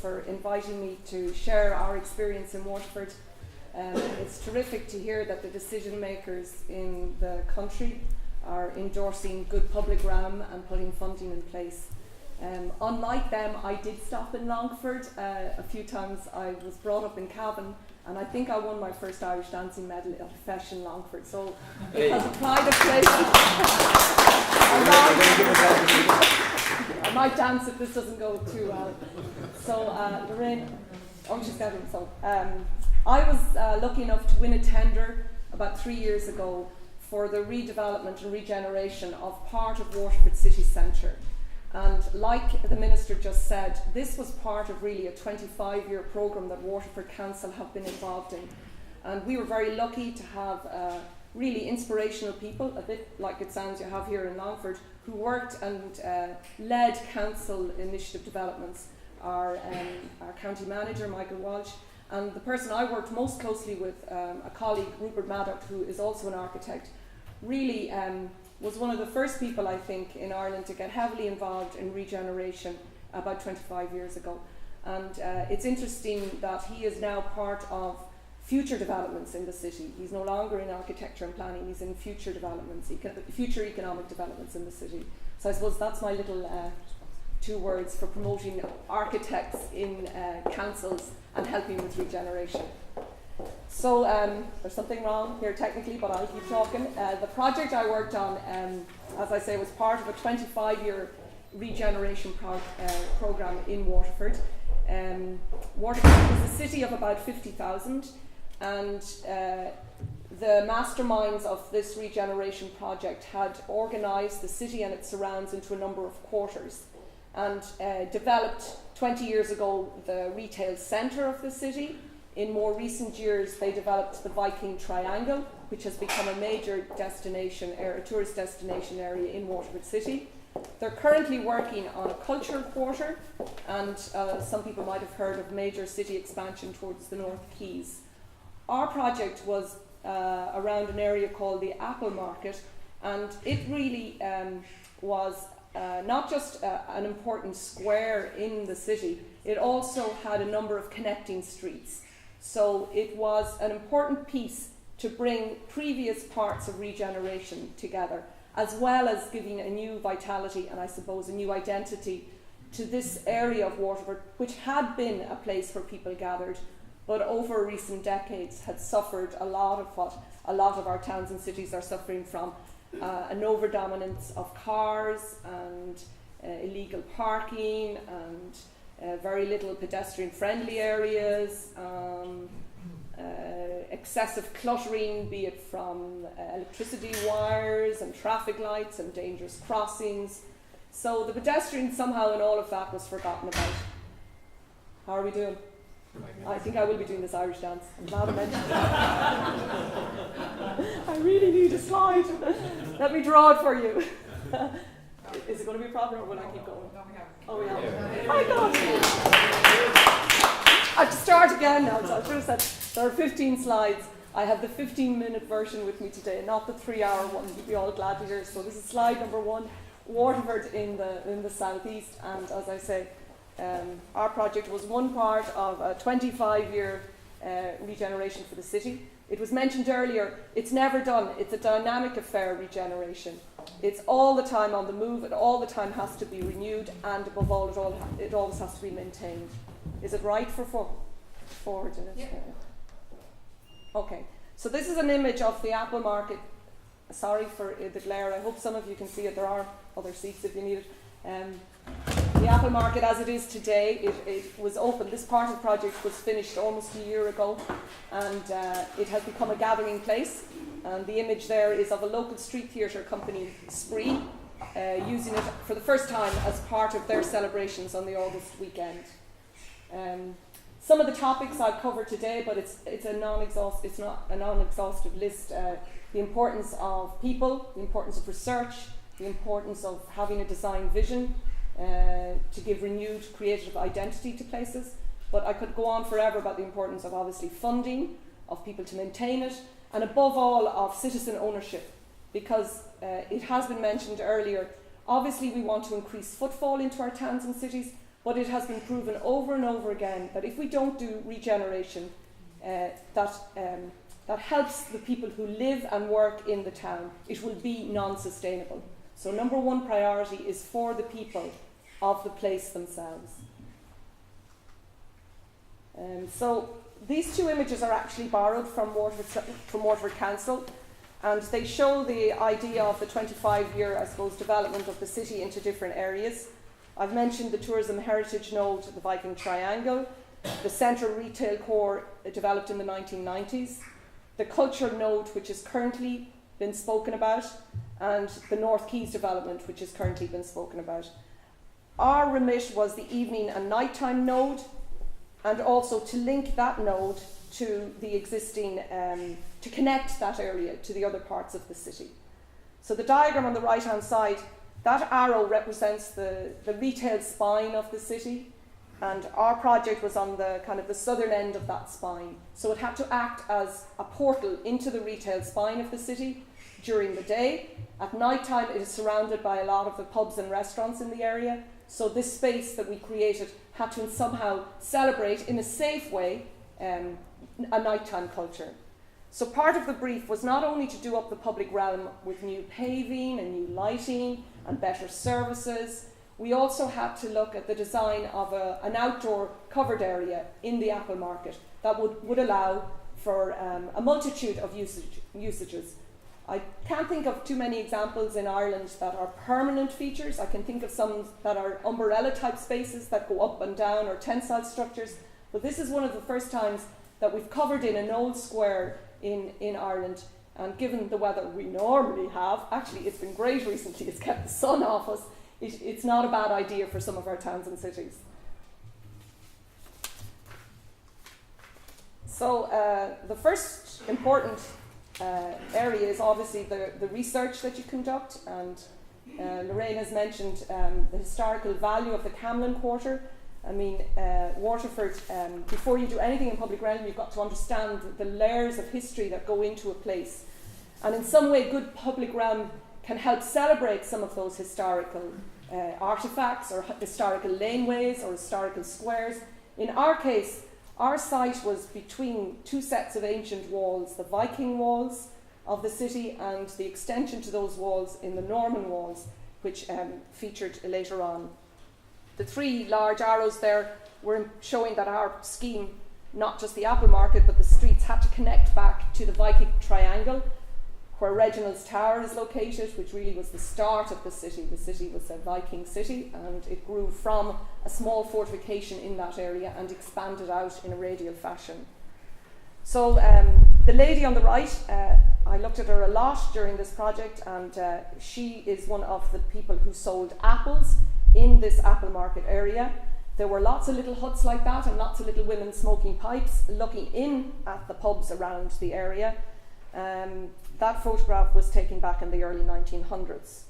for inviting me to share our experience in Waterford. It's terrific to hear that the decision makers in the country are endorsing good public realm and putting funding in place. Unlike them, I did stop in Longford a few times. I was brought up in Cavan, and I think I won my first Irish dancing medal at a feis in Longford, so it has a pride of place. I might dance if this doesn't go too well. So Lorraine, she's getting so. I was lucky enough to win a tender about 3 years ago for the redevelopment and regeneration of part of Waterford city centre. And like the Minister just said, this was part of really a 25-year programme that Waterford Council have been involved in. And we were very lucky to have really inspirational people, a bit like it sounds you have here in Longford, who worked and led council initiative developments. Our county manager, Michael Walsh, and the person I worked most closely with, a colleague, Rupert Maddock, who is also an architect, really was one of the first people, I think, in Ireland to get heavily involved in regeneration about 25 years ago. And it's interesting that he is now part of future developments in the city. He's no longer in architecture and planning, he's in future developments, future economic developments in the city. So I suppose that's my little 2 words for promoting architects in councils and helping with regeneration. So there's something wrong here technically, but I'll keep talking. The project I worked on, as I say, was part of a 25-year regeneration programme in Waterford. Waterford is a city of about 50,000, and the masterminds of this regeneration project had organised the city and its surrounds into a number of quarters, and developed 20 years ago the retail centre of the city. In more recent years, they developed the Viking Triangle, which has become a major destination, a tourist destination area in Waterford City. They're currently working on a cultural quarter, and some people might have heard of major city expansion towards the North Quays. Our project was around an area called the Aqua Market, and it really was not just an important square in the city, it also had a number of connecting streets. So it was an important piece to bring previous parts of regeneration together, as well as giving a new vitality and I suppose a new identity to this area of Waterford, which had been a place where people gathered, but over recent decades had suffered a lot of what a lot of our towns and cities are suffering from, an overdominance of cars and illegal parking and very little pedestrian-friendly areas, excessive cluttering, be it from electricity wires and traffic lights and dangerous crossings. So the pedestrian somehow in all of that was forgotten about. How are we doing? I think I will be doing this Irish dance. I'm glad I mentioned it. I really need a slide. Let me draw it for you. Is it going to be a problem or will I keep going? Oh, we have. Oh my God. I have to start again now. So I should have said there are 15 slides. I have the 15-minute version with me today, not the 3-hour one. You'll be all glad to hear. So this is slide number 1, Waterford in the southeast. And as I say, our project was one part of a 25-year regeneration for the city. It was mentioned earlier, it's never done. It's a dynamic affair, regeneration. It's all the time on the move, it all the time has to be renewed, and above all, it always has to be maintained. Is it right for forward in it? Yeah. Okay, so this is an image of the Aqua Market. Sorry for the glare, I hope some of you can see it. There are other seats if you need it. The Aqua Market as it is today, it was open. This part of the project was finished almost a year ago, and it has become a gathering place. And the image there is of a local street theatre company, Spree, using it for the first time as part of their celebrations on the August weekend. Some of the topics I'll cover today, but it's not a non-exhaustive list. The importance of people, the importance of research, the importance of having a design vision to give renewed creative identity to places. But I could go on forever about the importance of obviously funding, of people to maintain it, and above all of citizen ownership, because it has been mentioned earlier, obviously we want to increase footfall into our towns and cities, but it has been proven over and over again that if we don't do regeneration, that helps the people who live and work in the town, it will be non-sustainable. So number one priority is for the people of the place themselves. So these two images are actually borrowed from Waterford Council, and they show the idea of the 25-year, I suppose, development of the city into different areas. I've mentioned the tourism heritage node, the Viking Triangle, the central retail core developed in the 1990s, the cultural node, which has currently been spoken about, and the North Quays development, which has currently been spoken about. Our remit was the evening and nighttime node, and also to link that node to the existing, to connect that area to the other parts of the city. So the diagram on the right-hand side, that arrow represents the retail spine of the city, and our project was on the kind of the southern end of that spine. So it had to act as a portal into the retail spine of the city during the day. At night time, it is surrounded by a lot of the pubs and restaurants in the area. So this space that we created had to somehow celebrate in a safe way a nighttime culture. So part of the brief was not only to do up the public realm with new paving and new lighting and better services, we also had to look at the design of an outdoor covered area in the Aqua Market that would allow for a multitude of usages. I can't think of too many examples in Ireland that are permanent features. I can think of some that are umbrella type spaces that go up and down, or tensile structures, but this is one of the first times that we've covered in an old square in Ireland, and given the weather we normally have, actually it's been great recently, it's kept the sun off us, it's not a bad idea for some of our towns and cities. So the first important area is obviously the research that you conduct, and Lorraine has mentioned the historical value of the Camlin Quarter. I mean, Waterford, before you do anything in public realm, you've got to understand the layers of history that go into a place. And in some way, good public realm can help celebrate some of those historical artifacts, or historical laneways, or historical squares. In our case, our site was between two sets of ancient walls, the Viking walls of the city and the extension to those walls in the Norman walls, which featured later on. The three large arrows there were showing that our scheme, not just the Aqua Market, but the streets, had to connect back to the Viking Triangle, where Reginald's Tower is located, which really was the start of the city. The city was a Viking city, and it grew from a small fortification in that area and expanded out in a radial fashion. So the lady on the right, I looked at her a lot during this project, and she is one of the people who sold apples in this Apple Market area. There were lots of little huts like that, and lots of little women smoking pipes, looking in at the pubs around the area. That photograph was taken back in the early 1900s.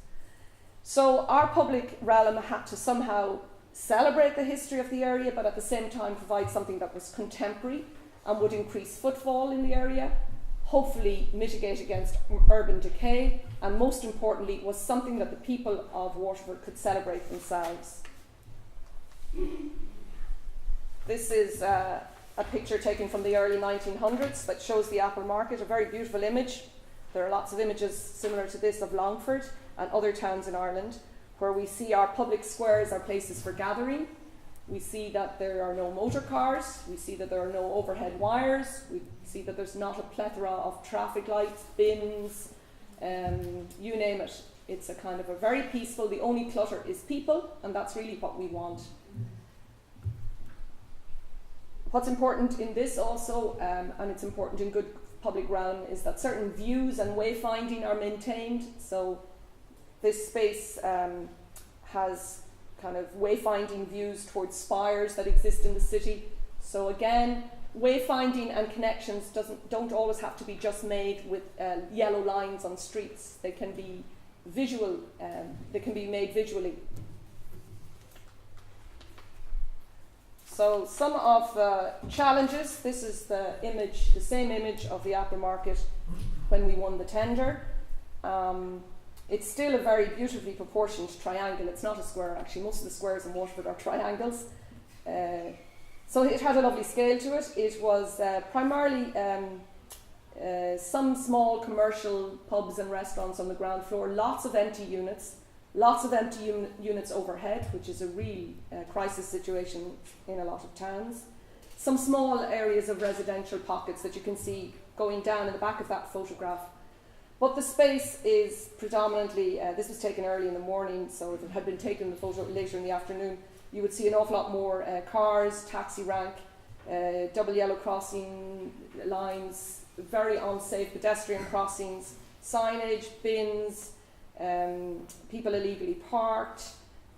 So our public realm had to somehow celebrate the history of the area, but at the same time provide something that was contemporary and would increase footfall in the area, hopefully mitigate against urban decay, and most importantly was something that the people of Waterford could celebrate themselves. This is a picture taken from the early 1900s that shows the Apple Market, a very beautiful image. There are lots of images similar to this of Longford and other towns in Ireland, where we see our public squares are places for gathering. We see that there are no motor cars, we see that there are no overhead wires, we see that there's not a plethora of traffic lights, bins, you name it. It's a kind of a very peaceful, the only clutter is people, and that's really what we want. What's important in this also, and it's important in good public realm, is that certain views and wayfinding are maintained. So this space has kind of wayfinding views towards spires that exist in the city. So again, wayfinding and connections don't always have to be just made with yellow lines on streets. They can be visual, they can be made visually. So some of the challenges, this is the image, the same image of the Aqua Market when we won the tender. It's still a very beautifully proportioned triangle. It's not a square, actually. Most of the squares in Waterford are triangles. So it had a lovely scale to it. It was primarily some small commercial pubs and restaurants on the ground floor, lots of empty units, units overhead, which is a real crisis situation in a lot of towns. Some small areas of residential pockets that you can see going down in the back of that photograph. But the space is predominantly, this was taken early in the morning, so if it had been taken the photo later in the afternoon, you would see an awful lot more cars, taxi rank, double yellow crossing lines, very unsafe pedestrian crossings, signage, bins, people illegally parked.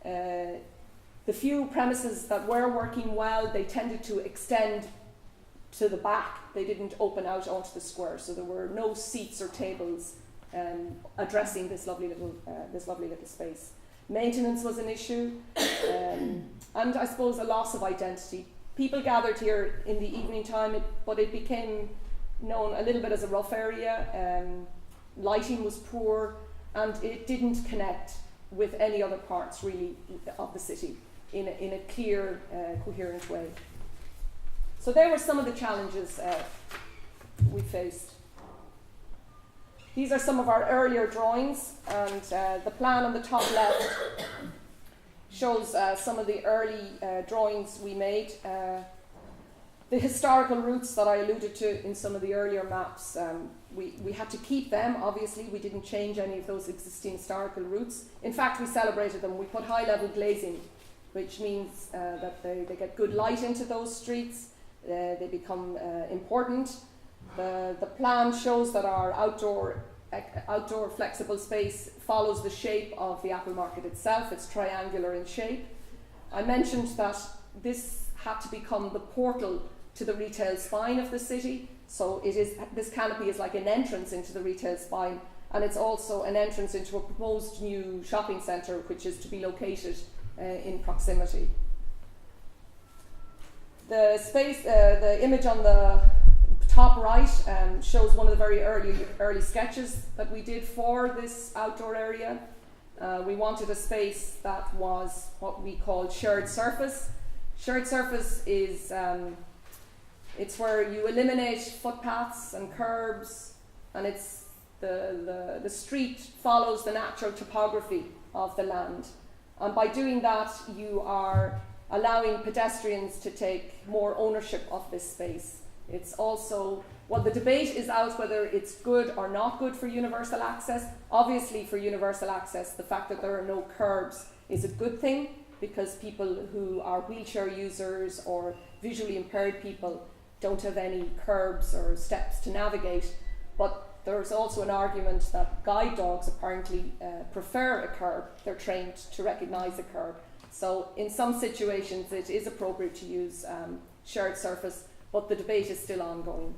The few premises that were working well, they tended to extend to the back. They didn't open out onto the square, so there were no seats or tables addressing this lovely little space. Maintenance was an issue, and I suppose a loss of identity. People gathered here in the evening time, but it became known a little bit as a rough area. Lighting was poor, and it didn't connect with any other parts really of the city in a clear, coherent way. So there were some of the challenges we faced. These are some of our earlier drawings, and the plan on the top left shows some of the early drawings we made. The historical routes that I alluded to in some of the earlier maps, we had to keep them, obviously. We didn't change any of those existing historical routes. In fact, we celebrated them. We put high-level glazing, which means that they get good light into those streets. They become important. The plan shows that our outdoor flexible space follows the shape of the Aqua Market itself. It's triangular in shape. I mentioned that this had to become the portal to the retail spine of the city. So this canopy is like an entrance into the retail spine, and it's also an entrance into a proposed new shopping centre, which is to be located in proximity. The space, the image on the top right shows one of the very early sketches that we did for this outdoor area. We wanted a space that was what we called shared surface. Shared surface is it's where you eliminate footpaths and curbs, and it's the street follows the natural topography of the land. And by doing that, you are allowing pedestrians to take more ownership of this space. It's also, well, the debate is out whether it's good or not good for universal access. Obviously, for universal access, the fact that there are no curbs is a good thing, because people who are wheelchair users or visually impaired people don't have any curbs or steps to navigate. But there's also an argument that guide dogs apparently prefer a curb. They're trained to recognise a curb. So in some situations it is appropriate to use shared surface, but the debate is still ongoing.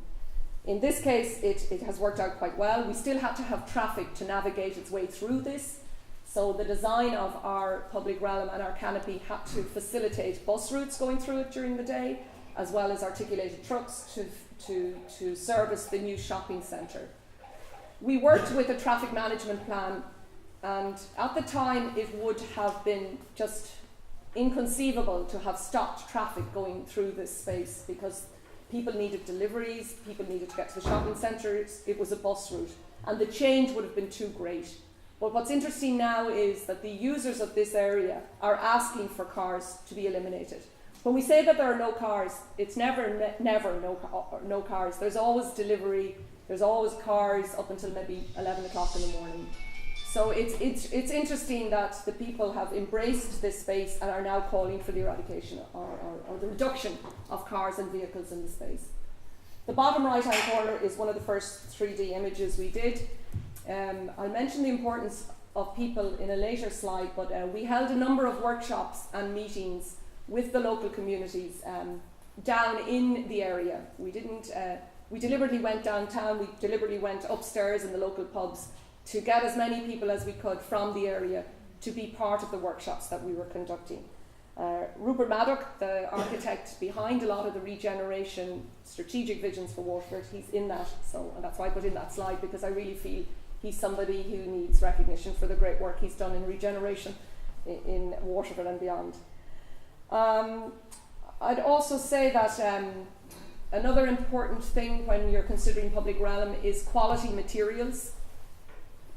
In this case, it has worked out quite well. We still had to have traffic to navigate its way through this. So the design of our public realm and our canopy had to facilitate bus routes going through it during the day, as well as articulated trucks to service the new shopping centre. We worked with a traffic management plan, and at the time it would have been just inconceivable to have stopped traffic going through this space, because people needed deliveries, people needed to get to the shopping centres. It was a bus route, and the change would have been too great. But what's interesting now is that the users of this area are asking for cars to be eliminated. When we say that there are no cars, it's never no cars. There's always delivery, there's always cars up until maybe 11 o'clock in the morning. So it's interesting that the people have embraced this space and are now calling for the eradication or the reduction of cars and vehicles in the space. The bottom right-hand corner is one of the first 3D images we did. I'll mention the importance of people in a later slide, but we held a number of workshops and meetings with the local communities down in the area. We deliberately went downtown, we deliberately went upstairs in the local pubs to get as many people as we could from the area to be part of the workshops that we were conducting. Rupert Maddock, the architect behind a lot of the regeneration strategic visions for Waterford, he's in that, and that's why I put in that slide, because I really feel he's somebody who needs recognition for the great work he's done in regeneration in Waterford and beyond. I'd also say that another important thing when you're considering public realm is quality materials.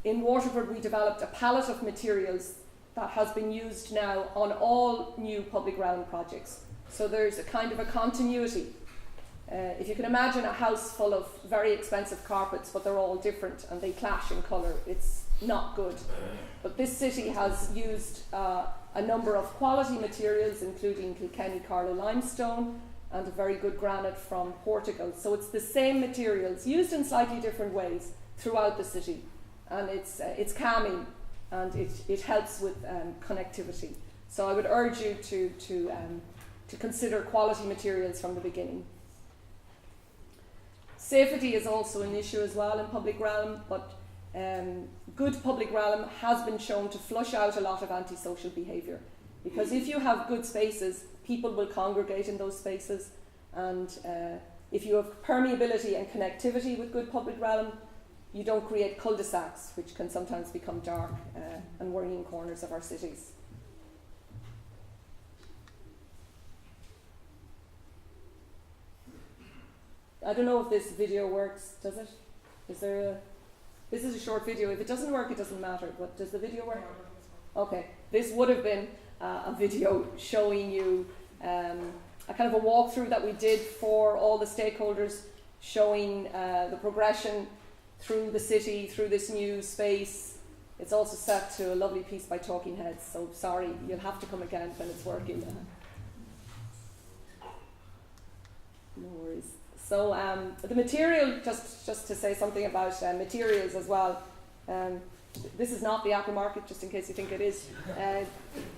In Waterford, we developed a palette of materials that has been used now on all new public realm projects. So there's a kind of a continuity. If you can imagine a house full of very expensive carpets, but they're all different and they clash in colour, it's not good. But this city has used a number of quality materials, including Kilkenny Carlow limestone and a very good granite from Portugal. So it's the same materials used in slightly different ways throughout the city, and it's calming and it helps with connectivity. So I would urge you to consider quality materials from the beginning. Safety is also an issue as well in public realm, but good public realm has been shown to flush out a lot of antisocial behaviour, because if you have good spaces, people will congregate in those spaces, and if you have permeability and connectivity with good public realm, you don't create cul-de-sacs, which can sometimes become dark and worrying corners of our cities. I don't know if this video works, does it? This is a short video. If it doesn't work, it doesn't matter, but does the video work? Okay, this would have been a video showing you a kind of a walkthrough that we did for all the stakeholders, showing the progression through the city, through this new space. It's also set to a lovely piece by Talking Heads, so sorry, you'll have to come again when it's working. No worries. So the material, just to say something about materials as well, this is not the Aqua Market, just in case you think it is.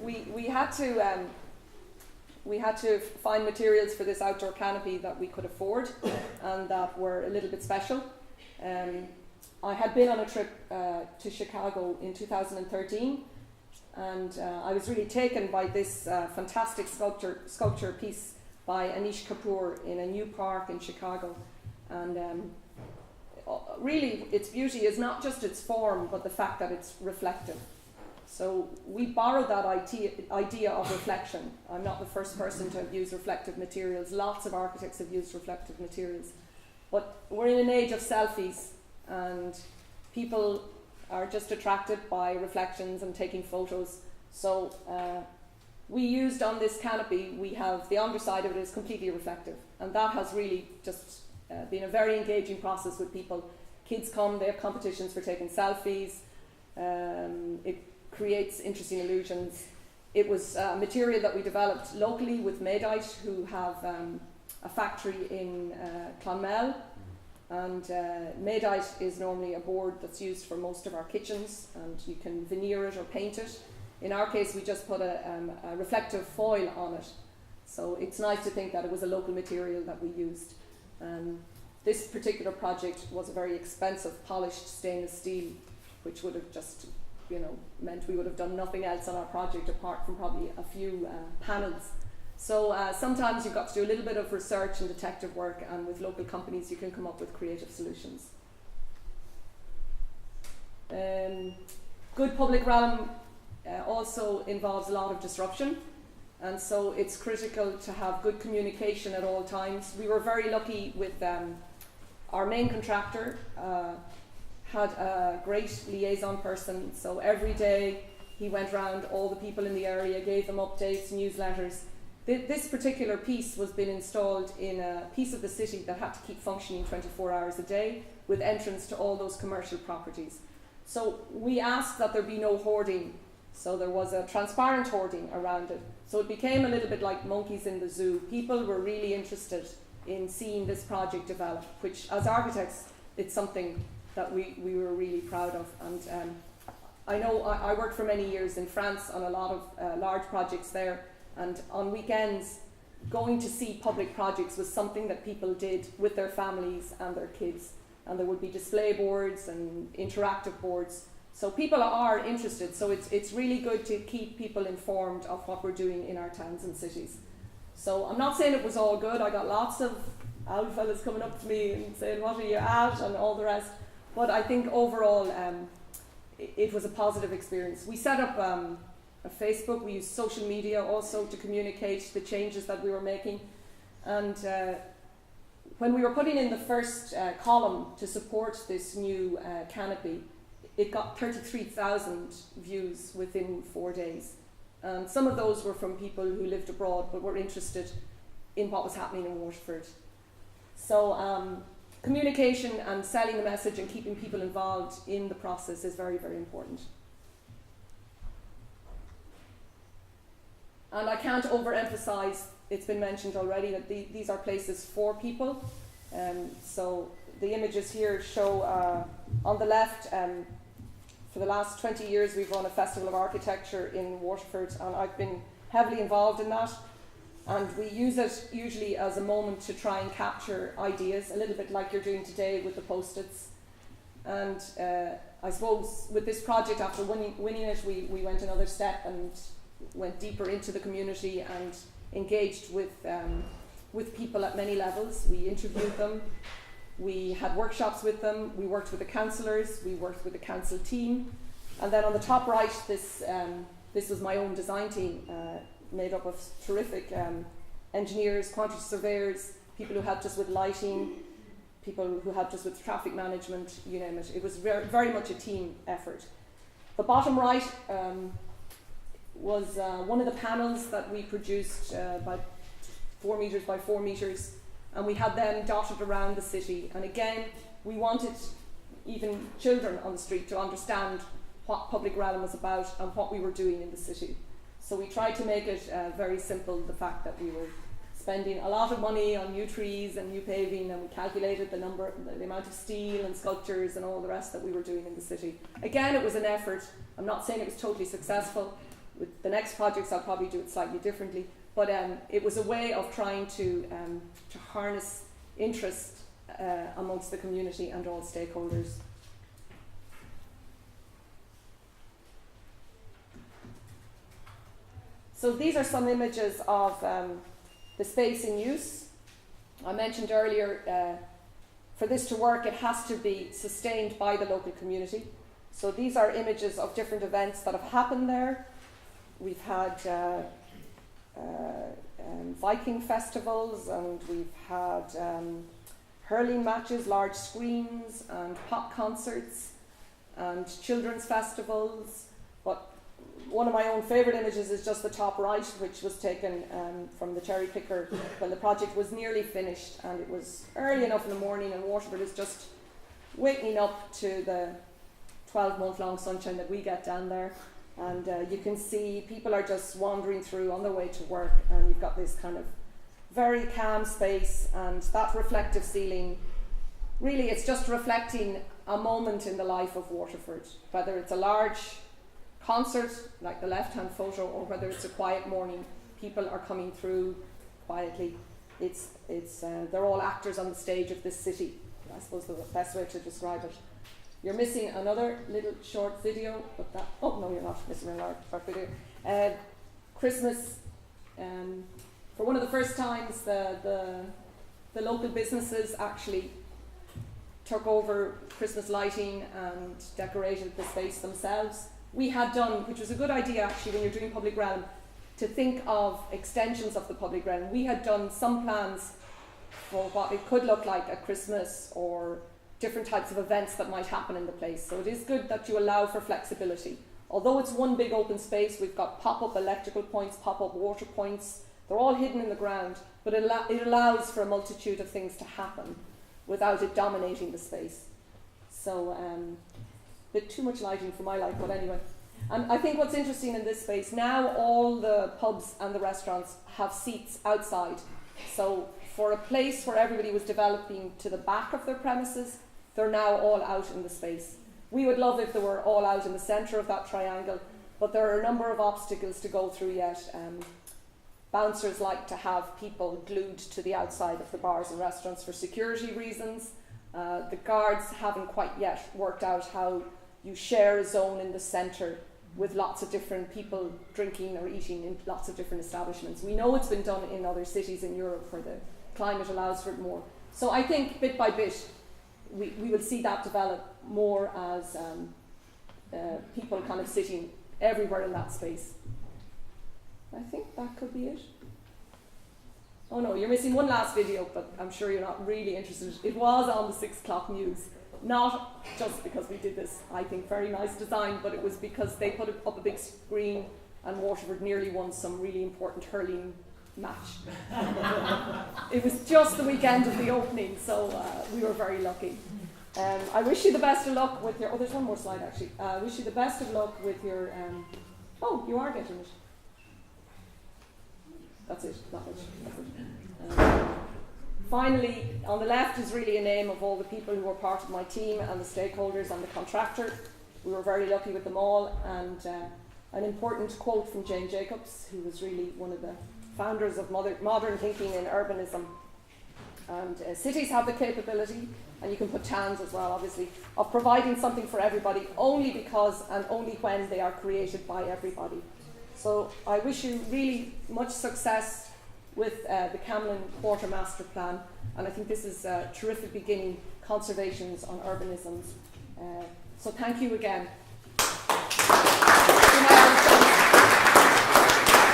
We had to find materials for this outdoor canopy that we could afford and that were a little bit special. I had been on a trip to Chicago in 2013, and I was really taken by this fantastic sculpture piece by Anish Kapoor in a new park in Chicago. And really its beauty is not just its form, but the fact that it's reflective. So we borrowed that idea of reflection. I'm not the first person to have used reflective materials. Lots of architects have used reflective materials. But we're in an age of selfies, and people are just attracted by reflections and taking photos. So we used on this canopy, we have the underside of it is completely reflective, and that has really just been a very engaging process with people. Kids come, they have competitions for taking selfies. It creates interesting illusions. It was a material that we developed locally with Maidite, who have a factory in Clonmel, and Maidite is normally a board that's used for most of our kitchens, and you can veneer it or paint it. In our case, we just put a reflective foil on it. So it's nice to think that it was a local material that we used. This particular project was a very expensive polished stainless steel, which would have just, meant we would have done nothing else on our project apart from probably a few panels. So sometimes you've got to do a little bit of research and detective work, and with local companies you can come up with creative solutions. Good public realm also involves a lot of disruption, and so it's critical to have good communication at all times. We were very lucky with our main contractor had a great liaison person, so every day he went around all the people in the area, gave them updates, newsletters. This particular piece was being installed in a piece of the city that had to keep functioning 24 hours a day, with entrance to all those commercial properties. So we asked that there be no hoarding. So there was a transparent hoarding around it. So it became a little bit like monkeys in the zoo. People were really interested in seeing this project develop, which as architects, it's something that we were really proud of. And I know I worked for many years in France on a lot of large projects there, and on weekends, going to see public projects was something that people did with their families and their kids. And there would be display boards and interactive boards. So people are interested, so it's really good to keep people informed of what we're doing in our towns and cities. So I'm not saying it was all good. I got lots of old fellas coming up to me and saying, what are you at, and all the rest. But I think overall it was a positive experience. We set up a Facebook, we used social media also to communicate the changes that we were making. And when we were putting in the first column to support this new canopy, it got 33,000 views within 4 days. And some of those were from people who lived abroad but were interested in what was happening in Waterford. So communication and selling the message and keeping people involved in the process is very, very important. And I can't overemphasize, it's been mentioned already, that these are places for people. So the images here show on the left, for the last 20 years we've run a festival of architecture in Waterford, and I've been heavily involved in that. And we use it usually as a moment to try and capture ideas, a little bit like you're doing today with the post-its. And I suppose with this project, after winning it, we went another step and went deeper into the community and engaged with people at many levels. We interviewed them, we had workshops with them, we worked with the councillors, we worked with the council team. And then on the top right, this was my own design team, made up of terrific engineers, quantity surveyors, people who helped us with lighting, people who helped us with traffic management, you name it. It was very, very much a team effort. The bottom right was one of the panels that we produced about 4 metres by 4 metres, and we had them dotted around the city. And again, we wanted even children on the street to understand what public realm was about and what we were doing in the city. So we tried to make it very simple, the fact that we were spending a lot of money on new trees and new paving, and we calculated the amount of steel and sculptures and all the rest that we were doing in the city. Again, it was an effort. I'm not saying it was totally successful. With the next projects, I'll probably do it slightly differently. But it was a way of trying to harness interest amongst the community and all stakeholders. So these are some images of the space in use. I mentioned earlier, for this to work, it has to be sustained by the local community. So these are images of different events that have happened there. We've had Viking festivals, and we've had hurling matches, large screens, and pop concerts, and children's festivals. But one of my own favourite images is just the top right, which was taken from the cherry picker when the project was nearly finished, and it was early enough in the morning, and Waterford is just waking up to the 12-month-long sunshine that we get down there. And you can see people are just wandering through on their way to work, and you've got this kind of very calm space, and that reflective ceiling, really it's just reflecting a moment in the life of Waterford, whether it's a large concert like the left-hand photo or whether it's a quiet morning. People are coming through quietly. They're all actors on the stage of this city, I suppose the best way to describe it. You're missing another little short video, but oh no, you're not missing a short video. Christmas, for one of the first times, the local businesses actually took over Christmas lighting and decorated the space themselves. We had done, which was a good idea actually when you're doing public realm, to think of extensions of the public realm. We had done some plans for what it could look like at Christmas or different types of events that might happen in the place. So it is good that you allow for flexibility. Although it's one big open space, we've got pop-up electrical points, pop-up water points. They're all hidden in the ground, but it allows for a multitude of things to happen without it dominating the space. So a bit too much lighting for my life, but anyway. And I think what's interesting in this space, now all the pubs and the restaurants have seats outside. So for a place where everybody was developing to the back of their premises, they're now all out in the space. We would love if they were all out in the centre of that triangle, but there are a number of obstacles to go through yet. Bouncers like to have people glued to the outside of the bars and restaurants for security reasons. The guards haven't quite yet worked out how you share a zone in the centre with lots of different people drinking or eating in lots of different establishments. We know it's been done in other cities in Europe where the climate allows for it more. So I think bit by bit we will see that develop more as people kind of sitting everywhere in that space. I think that could be it. Oh no, you're missing one last video, but I'm sure you're not really interested. It was on the 6 o'clock news. Not just because we did this, I think, very nice design, but it was because they put up a big screen and Waterford nearly won some really important hurling match. It was just the weekend of the opening, so we were very lucky. I wish you the best of luck with your... Oh, there's one more slide actually. I wish you the best of luck with your... oh, you are getting it. That's it, not much. That's it. Finally, on the left is really a name of all the people who were part of my team and the stakeholders and the contractor. We were very lucky with them all, and an important quote from Jane Jacobs, who was really one of the founders of modern thinking in urbanism. And cities have the capability, and you can put towns as well, obviously, of providing something for everybody only because and only when they are created by everybody. So I wish you really much success with the Camlin Quarter Master Plan, and I think this is a terrific beginning, conservations on urbanisms. So thank you again.